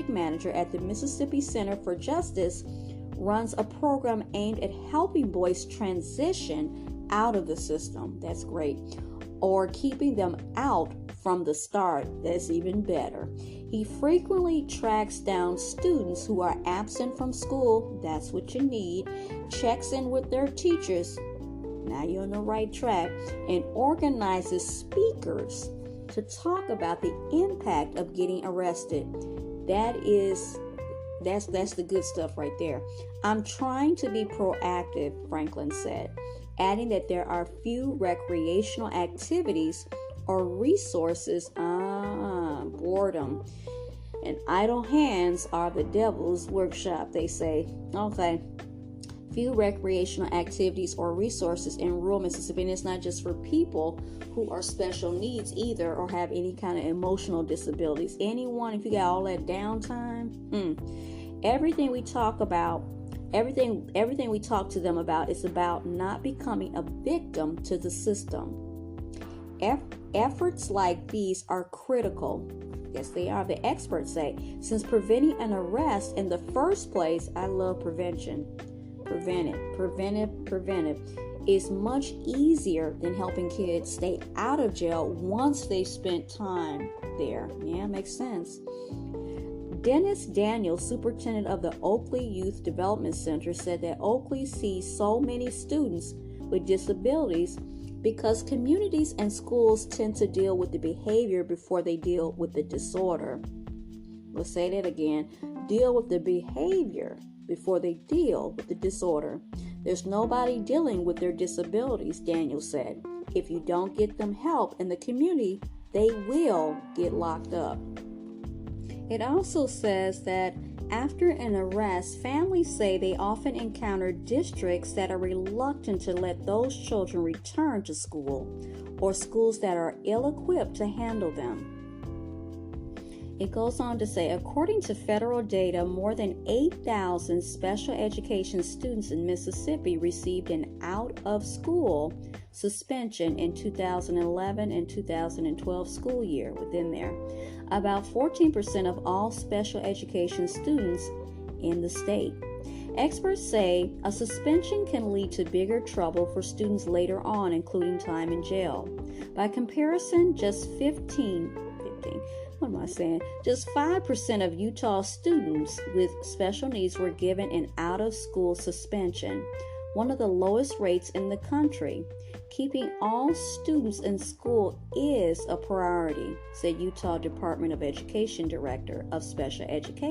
project manager at the Mississippi Center for Justice, runs a program aimed at helping boys transition out of the system. That's great. Or keeping them out from the start. That's even better. He frequently tracks down students who are absent from school. That's what you need. Checks in with their teachers. Now you're on the right track. And organizes speakers to talk about the impact of getting arrested. That's the good stuff right there. I'm trying to be proactive, Franklin said, adding that there are few recreational activities or resources. Boredom and idle hands are the devil's workshop, they say. Okay. Few recreational activities or resources in rural Mississippi. And it's not just for people who are special needs either, or have any kind of emotional disabilities. Anyone, if you got all that downtime, everything we talk to them about is about not becoming a victim to the system. Efforts like these are critical. Yes, they are, the experts say, since preventing an arrest in the first place, I love preventive, is much easier than helping kids stay out of jail once they've spent time there. Yeah, makes sense. Dennis Daniels, superintendent of the Oakley Youth Development Center, said that Oakley sees so many students with disabilities because communities and schools tend to deal with the behavior before they deal with the disorder. We'll say that again. Deal with the behavior before they deal with the disorder. There's nobody dealing with their disabilities, Daniel said. If you don't get them help in the community, they will get locked up. It also says that after an arrest, families say they often encounter districts that are reluctant to let those children return to school, or schools that are ill-equipped to handle them. It goes on to say, according to federal data, more than 8,000 special education students in Mississippi received an out-of-school suspension in 2011 and 2012 school year within there. About 14% of all special education students in the state. Experts say a suspension can lead to bigger trouble for students later on, including time in jail. By comparison, just 5% of Utah students with special needs were given an out-of-school suspension, one of the lowest rates in the country. Keeping all students in school is a priority, said Utah Department of Education Director of Special Education.